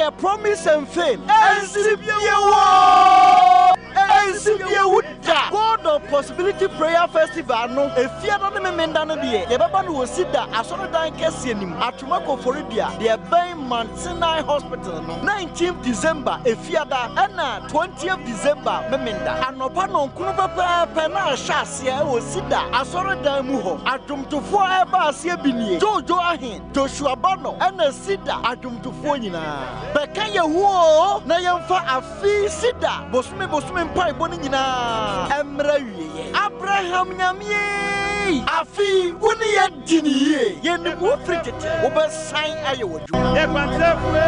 a promise and faith. God of Possibility Prayer Festival no efiada ne memenda no de ye baba no wosida asoro dan kese nim atomako foridia de ben Mount Sinai Hospital no 19th December efiada na 20th December memenda anopa no nkunu papa na ahase e wosida asoro dan mu ho adomtofo eba ase binie Jojo ahin Joshua Bano na sida adomtofo nyina beka ye huo na yemfa afi sida bosume mpai boni nyina emra wiye Abraham nyamie afi woni ye diniye ye ne mu fritete obesan aye wodwuma e kwantefwe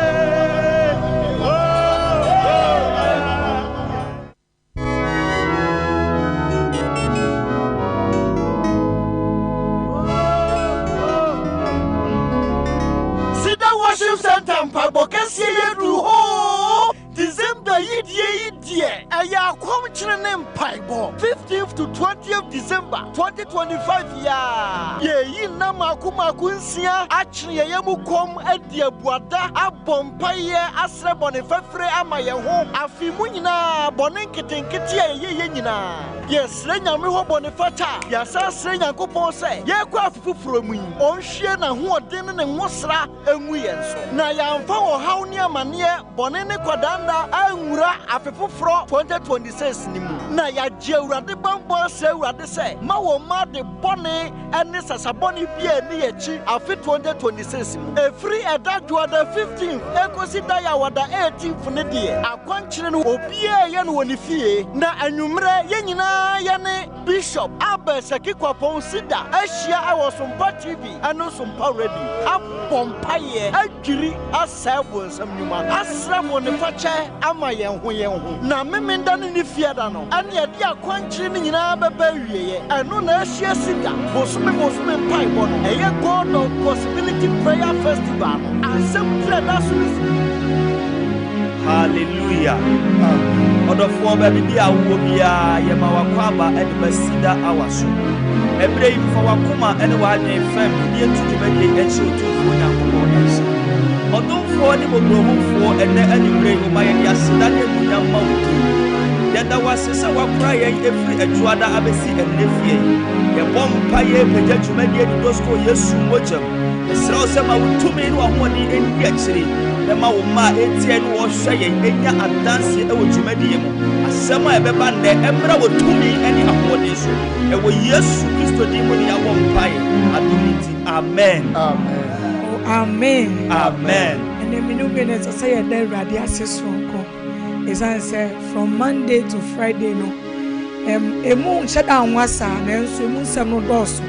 Sida worship center mpabokasi yedu ho December yidie aya kwam chine mpaibo 15th to 20th December 2025 ya ye na maku nsia achire ye mu kom adi abuada abompaye asre bone fefre amaye ho afimu nyina bone nketenkete ye nyina ye sre nyame ho bone fata ya sa sre nyankopon se ye kwa afufufuro mu onhwie na ho odin ne nwosra enwu ye nso na ya mfa wo haw ne amane bone ne kwadanda anwura afefufuro 2026 ni mu na ya je urade bambo se urade se ma wo ma de bone ene sasabone bia ni yechi afi 2026 mu efri edadwo da 15 ekosi da ya wada 18 ne de akwankyere no obia ye no woni fie na anwumre ye nyina ye ne Bishop Abeseki Kwapon sida ahia awosompa TV eno sompa radio abompaye adwiri asabo nsam nyuma asramo ne fache ama yen ho na memenda ne fiada no ane ade akwankyere ne nyina beba wieye eno na ahia sida bosume mpai bono eye God of Possibility Prayer Festival asem trada so Hallelujah. Odofo ba bibia wo bia ye ma wakwaba ene basida awaso. Ebre yi fo wakoma ene wa adwen fam ye tutuma de echi otufo nyankopɔ nsa. Odofo ne bobromfo ene animre yi ma ye asida de nyamma wutu. Yada wasesa wakra ye efri adwada abesi enefie. Ye bompa ye peja twumade di dosko Yesu mojam. Esra osema wutumi no ahodi eni akyiri. Ema wo ma etie no wo hwe ye enya adanse e wo twumade mu. Asema ebeba nde emra wo tumi eni ahodi so. E wo Yesu Kristo di mu ni awompai adumiti. Amen. Amen. Amen. Amen. And me no be to say the radio asesonko. Is answer from Monday to Friday no. Emu nhyeda anwasa na enso emu nsem no doso.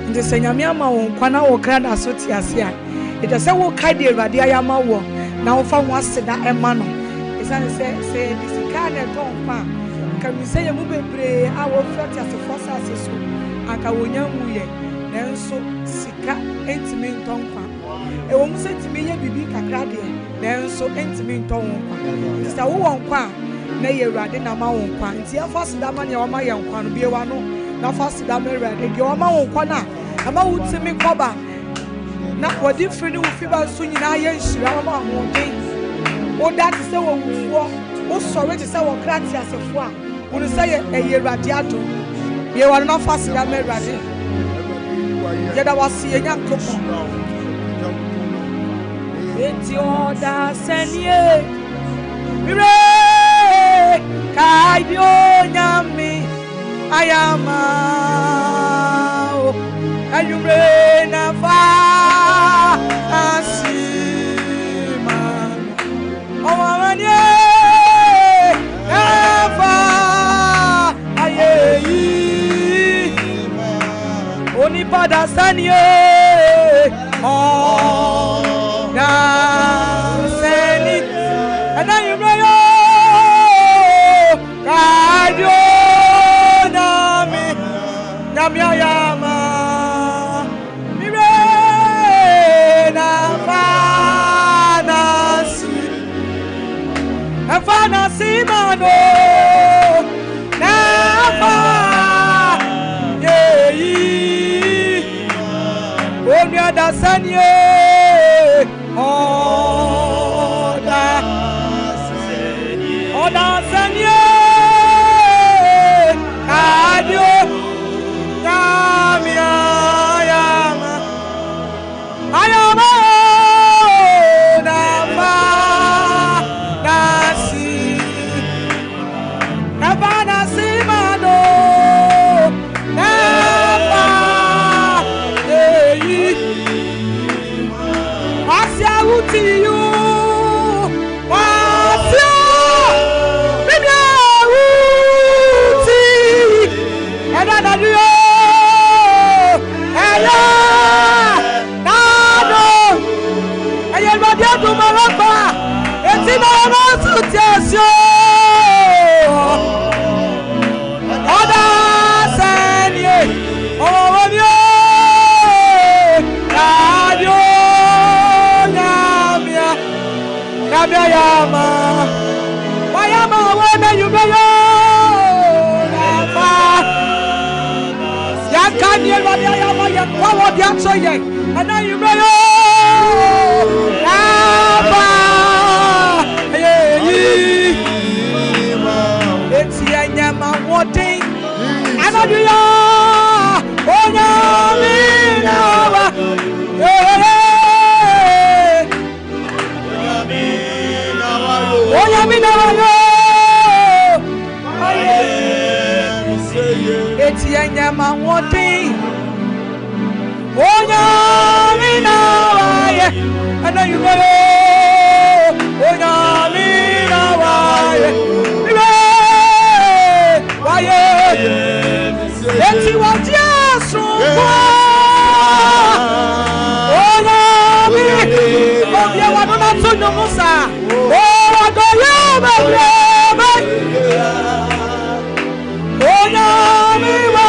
Nde se nyame ama wo kwana wo krada asoti ase a. Ite se wo kai de radio ayama wo na wo fa wo aseda ema no. Is answer say disika na ton pa. Kan mi say emu bebre a wo frati asefo aseso. Aka wonya muye na enso sika entimi nton kwa. E wo musa timi ye bibi kakra de na enso entimi nton kwa. Sista wo won kwa na ye Awurade na ma won kwa nti afa sida ma ne o ma ye nkwa no bie wa no na fa sida ma Awurade de o ma won kwa na ama wutimi koba na wodi firi ni wo fi ba so nyina ye nhira ma ho den o da ti se wo wufuo o sore ti se wo krati asefo a wo no se ye Awurade ado bie wa no na fa sida ma Awurade ye da wasi ye nyankopo eti o da senie mire Kaidio nyami ayama o ayumre na fa asima o mamanie na fa ayeyi oni pada sanie o na seni anayumre Yama Mire na fanasi mano na fa ye Onya da sanye o da Wayama, when you may Yakanyama, Yakwa, Yatsoye, and now you may it's Yanyama, what day? And I do ya, oh, it's Yanyama, what day? Oh, Yamina, I know you go. Oh, Yamina, why? Let's see what Jesus. Oh, Yamina, you want not to know Musa. Oh, go Yamina. Oh, Yamina,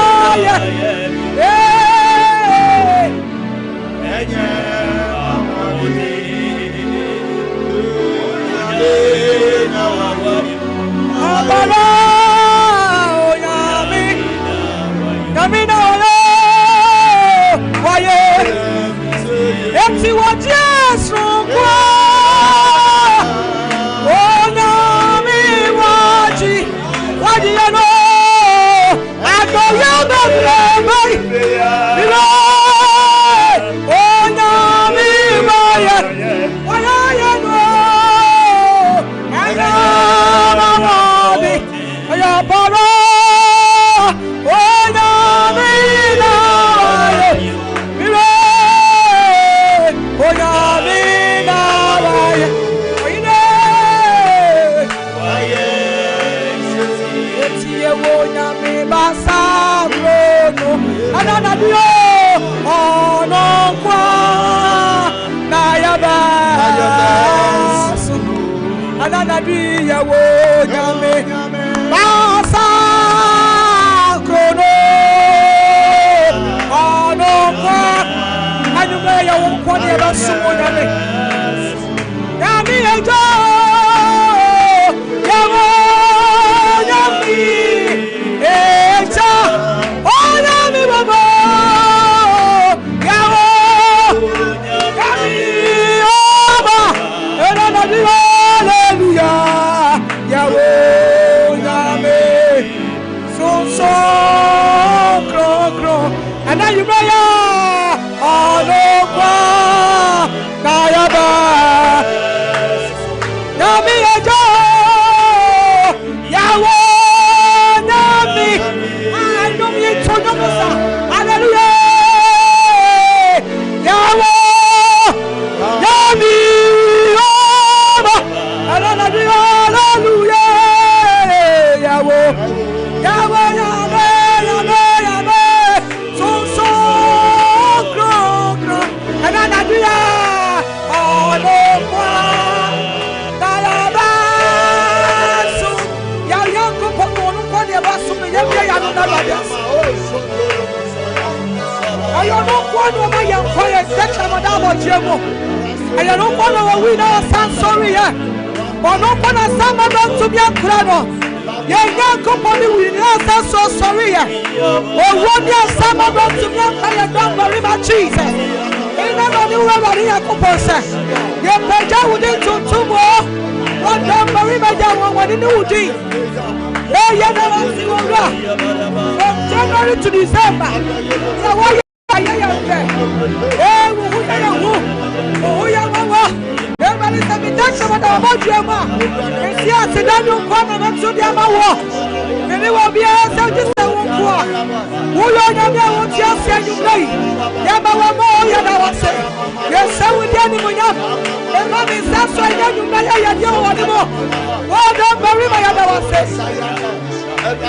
January to December.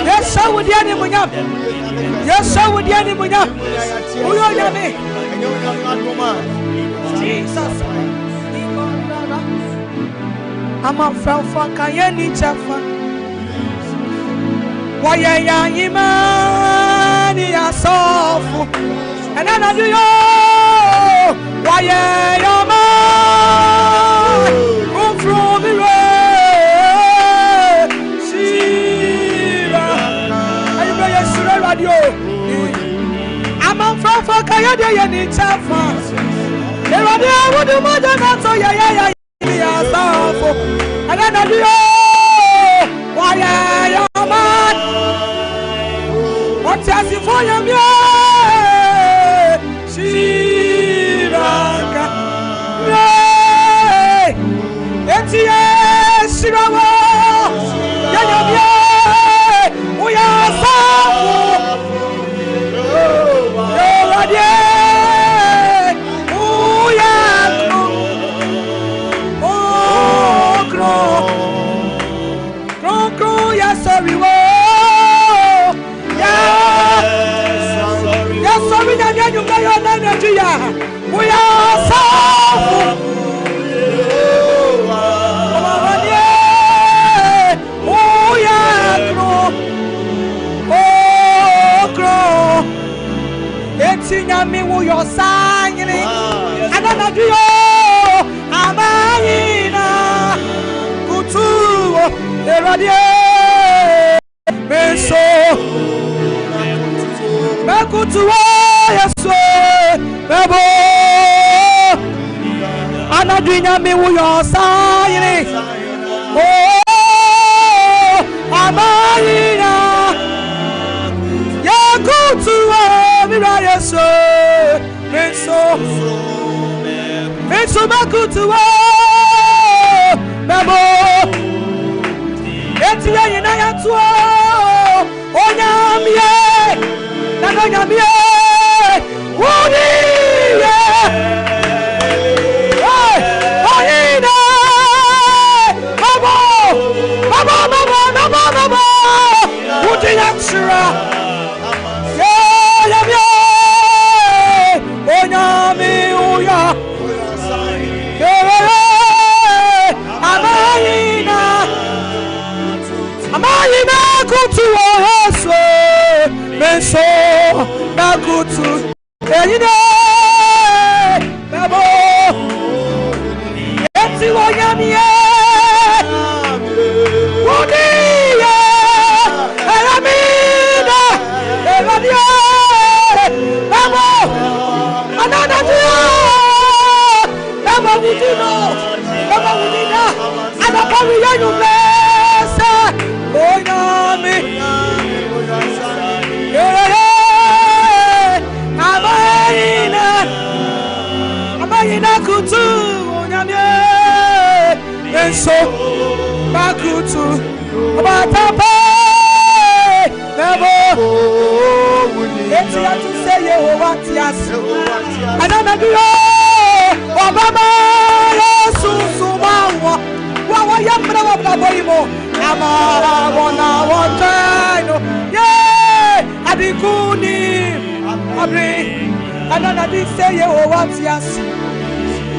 Yes, so would the animal. Yes, so would the animal. Jesus. I'm a felfa kayeni chafa. Why ya imani ya sofu. And then I do yo. Why ya man? Go through the ya de ya ni chafa erade awudu moja na to ya ya safo anana dio wa ya man what has you for ya mi shiraka etie shirawo ya mi o ya safo erade sorry, whoa, yeah, sorry, now you got your energy, we are so, oh yeah, grow, it's in me who you're signing, and I do you, I'm good to the radio. Meso Mekutuwa Yesu Bebo Anadwinya mi wuyo sayini Oh Amayina Yekutuwa mira Yesu Meso Mekutuwa Bebo Etiye yina yatuwa Onyamie, Nanonyamie, Wuniye, Oyine, Babo, Wudiyachira, Yamie, Onyami uya, Amayina kutuwa Yesu. Meso nakutu eyine babo eti wonyamie woniye elamina eladia babo ananadia babo wudino babo wudina anakawi yanu mesa onyami Amayina kutu onyamie enso bakutu abatape nebo eti atu se Yehowa ti ase ananaduyo obama Yesu sumawo wa yamra wa blaboimo amara wona wontaino ye abikuni abri anana di say Yehowa ti ase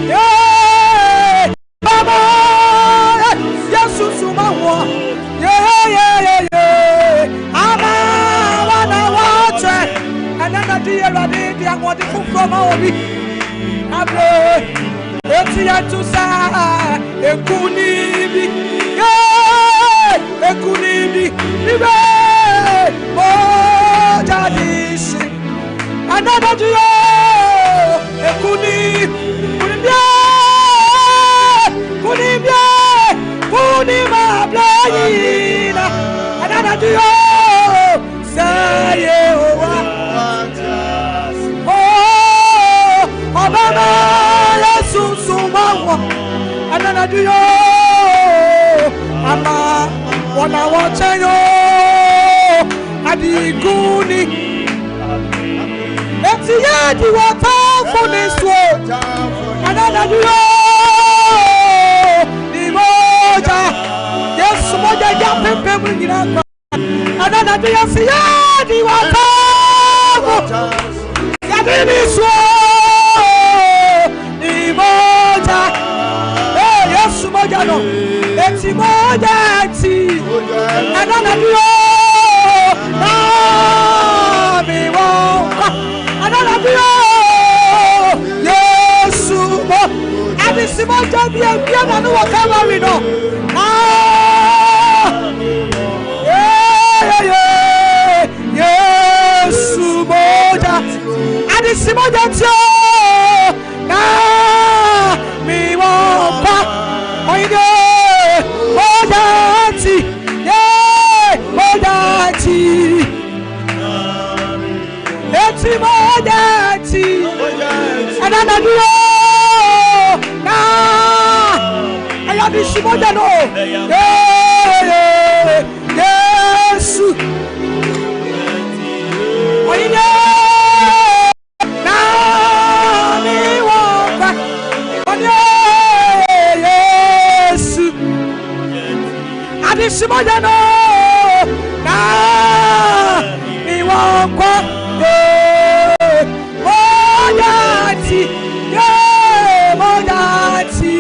yeah baba Yesu sumawo yeah ama wana wache anana di erade di agwodi fufo ma obi abre eti atu sa ekuni bi yeah ekuni bi ibe oh jadisi another duo kunibia blayina another duo say Yehowa oh obama Yesu sumawo another duo ama wana wachayo adiguni eti yadi wata for this world another duo ni moja Yesu moja ya pepe mwingina another duo si yadi wata yadi ni swo ni moja Yesu moja no eti moja eti another duo another duo Yesu mo abi simo jabi bia na no Calvary no Yesu moja abi simo Mojati, and another na I have this Mojano. Yes, na me walk on yes, and this Mojano na me walk on. Mojati, Mojati,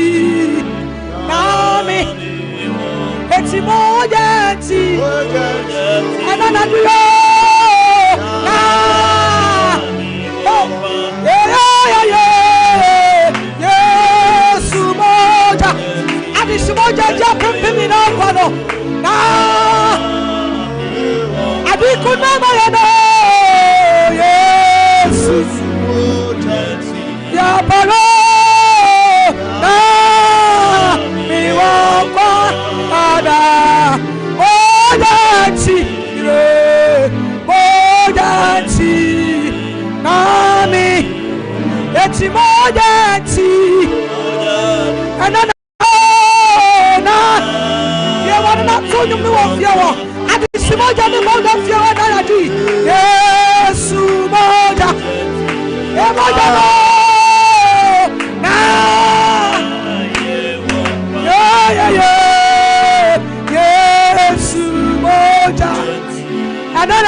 Nami, it's Mojati, and another yes, Moja, and it's Moja, jumping in our corner. I could never know. Ya palo na mi wako ada Mojati Mojati nami eti Mojati anana na ye wana so nyumi wo fiawo adi simoja ni moja fiawo na di Yesu moja e moja no Yes, Moja, and then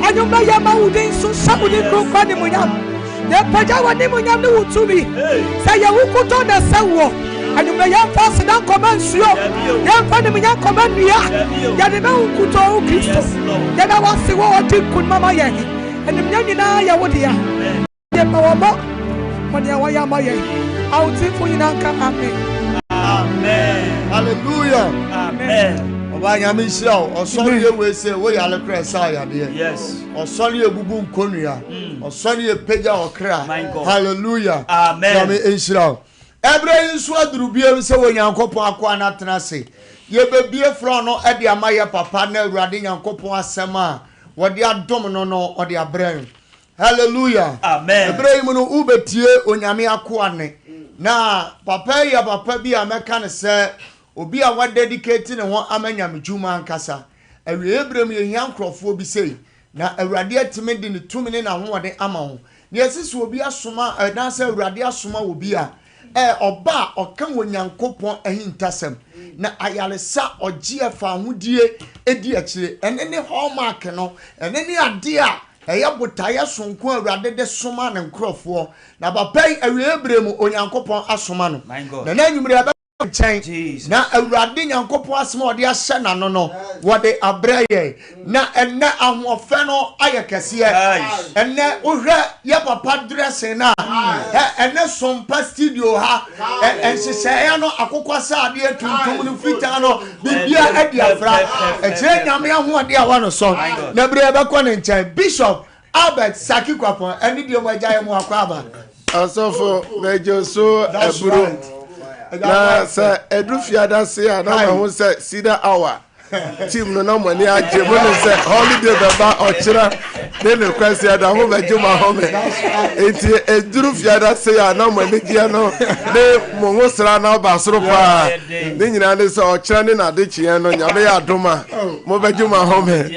Anyumba yama udin so sabudi krokwa ni munyam. Ye pajawa ni munyam ni utumi. Say ya wukuto na sewo. Anyumba yam fast dan command suyo. Yam fa ni munyam command ya. Ya de na wukuto o Kristo. Ya na wase wo odi kun mama ye. Eni munyam ni na ya wodi ya. Ye mawobo. Mani ya wa ya ma ye. Auti fu ina nka amen. Amen. Hallelujah. Amen. Obanyami show osori we say we yale kresa ya de yes osori ebubu nkonua osori epeja okra hallelujah amen yami enshira ebre nso aduru biem se we nyankopon akwa na tenase ye bebie fro no e de amaye papa na awurade nyankopon asema wo de adom no o de abran hallelujah amen ebre mu no ubetie onyame akwa ne na papa ya papa bi ameka ne se obi a wa dedicate ne ho amanya medjuma ankasa awie ebrem ye hia nkrofo bi sei na awurade atime de ne tumi ne na hoode ama ho ne yesiso obi asoma na se awurade asoma obi a oba okan wonyankopon ahintasem na ayalesa ogie fa hodie edi akire ene ne hallmark no ene ne ade a eye botaye sonko awurade de soma ne nkrofo na bapai awie ebrem onyankopon asoma no na nanwumre na awurade nyankopon asema ode ahye na no wode abraye na enne ahofe no ayekese enne ohwe ye papa dressing na enne sompa studio ha enhyehyɛ no akokwasa ade tuntum no fita no bibia adi afra ekye nyame ahoɔde a wano so na bre ebekɔ ne nkyɛn Bishop Albert Sakikwapon ene die mo agyaye mo akwaba asofo mejo so eburu na sa edufiada se na ma ho se sida hour team no na mani aje mo no se holiday baba ochira de ne kwase ada ho beju ma ho me enti edufiada se na mani dia no de mo ho sra na ba soro pa de nyina ne se ochira ne na de chie no nyame ya adoma mo beju ma ho me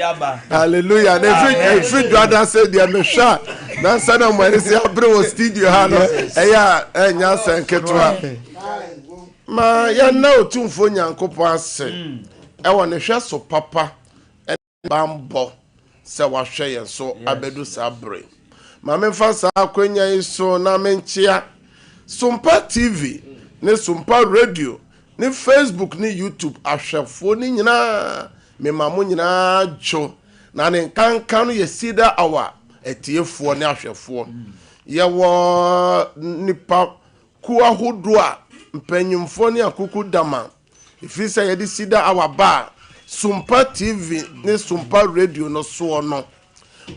hallelujah de free duada se dia me sha na sa na mani se abre o studio ha no eya enya senketwa ma ya na otumfo nyankopon ase e won hwe so papa e bambo se wa hwe ye so abedu sabre ma me fa sa akwanya iso na me nchia Sumpa TV ne Sumpa Radio ne Facebook ne YouTube ahwefo ni nyina me mamu nyina jo na ne kankan no ye sida awa etiefo ne ahwefo ye wo nipa ku ahodo a mpanyimfo ne akuku dama ifisa yedi sida awaba Sumpa TV ne Sumpa Radio no so no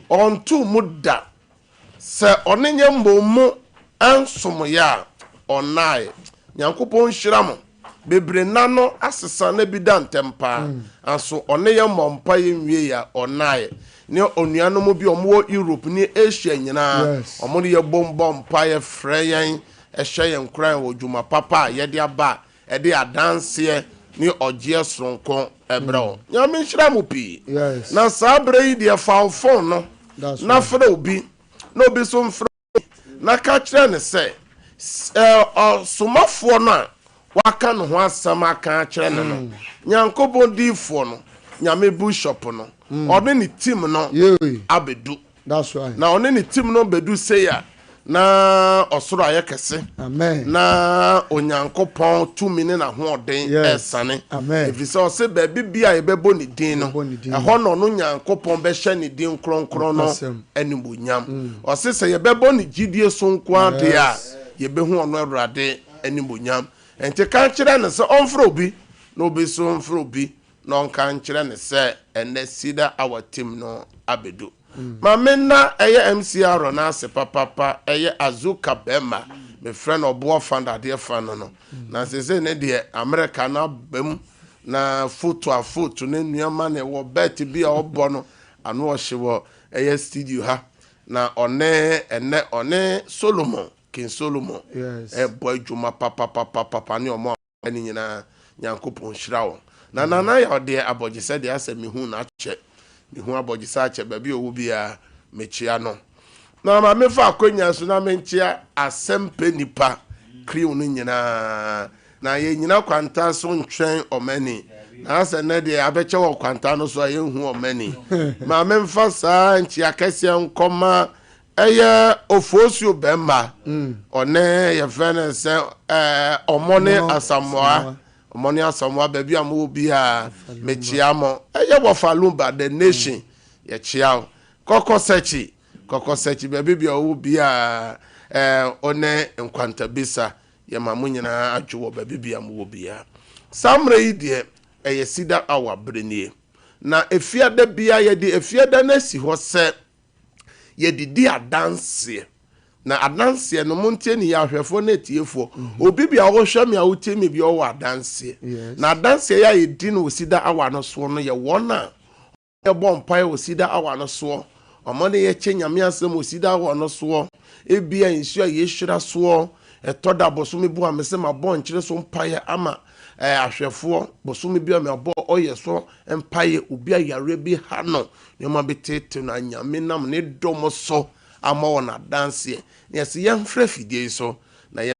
onto muda se onenye mbomu ansom ya onai nyankopon hyiram bebre nano asesa na bi da ntempa anso oneye mompa yenwie ya onai ne onuanom bi omwo Europe ni Asia nyina omo ye bombompa ye freyen ehye ye nkran wo dwuma papa ye de aba e de adanse ni ogye sonko ebro nyame hyiram pi na sabre yi de phone no na fra obi na obi so mfra na ka kire ne se somafo no a waka no ho asam aka kire ne no nyankopon difo no nyame bishop no one ni team no abedu that's right na one ni team no bedu say ya na osoro ayekese amen na onyankopon tumi ne na hoden esane efise o se ba bibia ye bebo ni din no eho no no nyankopon be hye ni din kronkron no animonyam o se ye bebo ni gidie so nko ade a ye be hu ono awrade animonyam ente kan kire ne se onfro obi no be so onfro obi no kan kire ne se ene sida our team no abedu ma menna eye MCR na se papa eye Azuka Bema me friend obo founder de fan no na se ne de America na bem na photo ne nuama ne wo bet bi a obo no anu o hyewo eye studio ha na one Solomon King Solomon boy juma papa ne omo ani nyina nyankopon hyirawo na ya de abogise de asemi hu na che mihu abogisa ache baby owu bia mechia no na ma mefa akonya so na menchia asempe nipa kriu no nyina na ye nyina kwanta so ntwen omani na ase na de abeche wo kwanta no so ye hu omani ma memfa sa nchia kese nkoma eye ofosu bemba one ye fene se omone asamoa money asamwa baby amu bia mechiamo eye wo falumba the nation ye chiao koko sechi baby bia wo bia one nkwanta bisa ye mamu nyina adwo baby bia mu bia samre yi de eye sida awa brenie na efiada bia ye de efiada na si ho se ye didi adanse na adanse no montie ni ya hwefo na tiefo obi bia wo hwa me a wotie me bia wo adanse na adanse ya yedi no osida awa no so no ye wona ye bompai osida awa no so omone ye chenyame asem osida awa no so ebia nsu a ye hwira so etoda boso bu amese ma bon kire so mpaye ama ahwefo boso me bia me abo oye so mpaye obi ayare bi ha no ne ma betete na nyame nam ne dom so ama wona dance yes yam fra fidie so na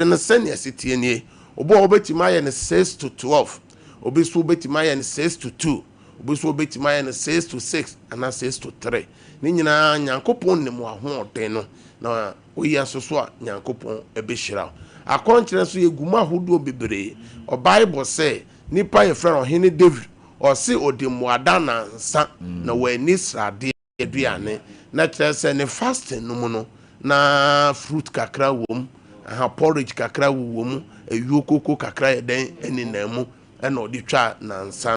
no sɛnea sitie nie obo obetima yɛ ne 6 to 12 obi so obetima yɛ ne 6 to 2 obi so obetima yɛ ne 6 to 6 ana 6 to 3 ne nyinaa nyankopɔn ne mu ahoɔden no na oyɛ soso a nyankopɔn ebehyira akɔnkyerɛ so yɛ guma hodo bebree o bible sɛ nipa yɛ frɛ ɔhene David ɔse odi muada na nsa na wani srade aduane na kyerɛ sɛ ne fasting no mu no na fruit kakra wom aha porridge kakra wom ayuo koko kakra yɛ den ani na mu ɛna ɔde twa na nsa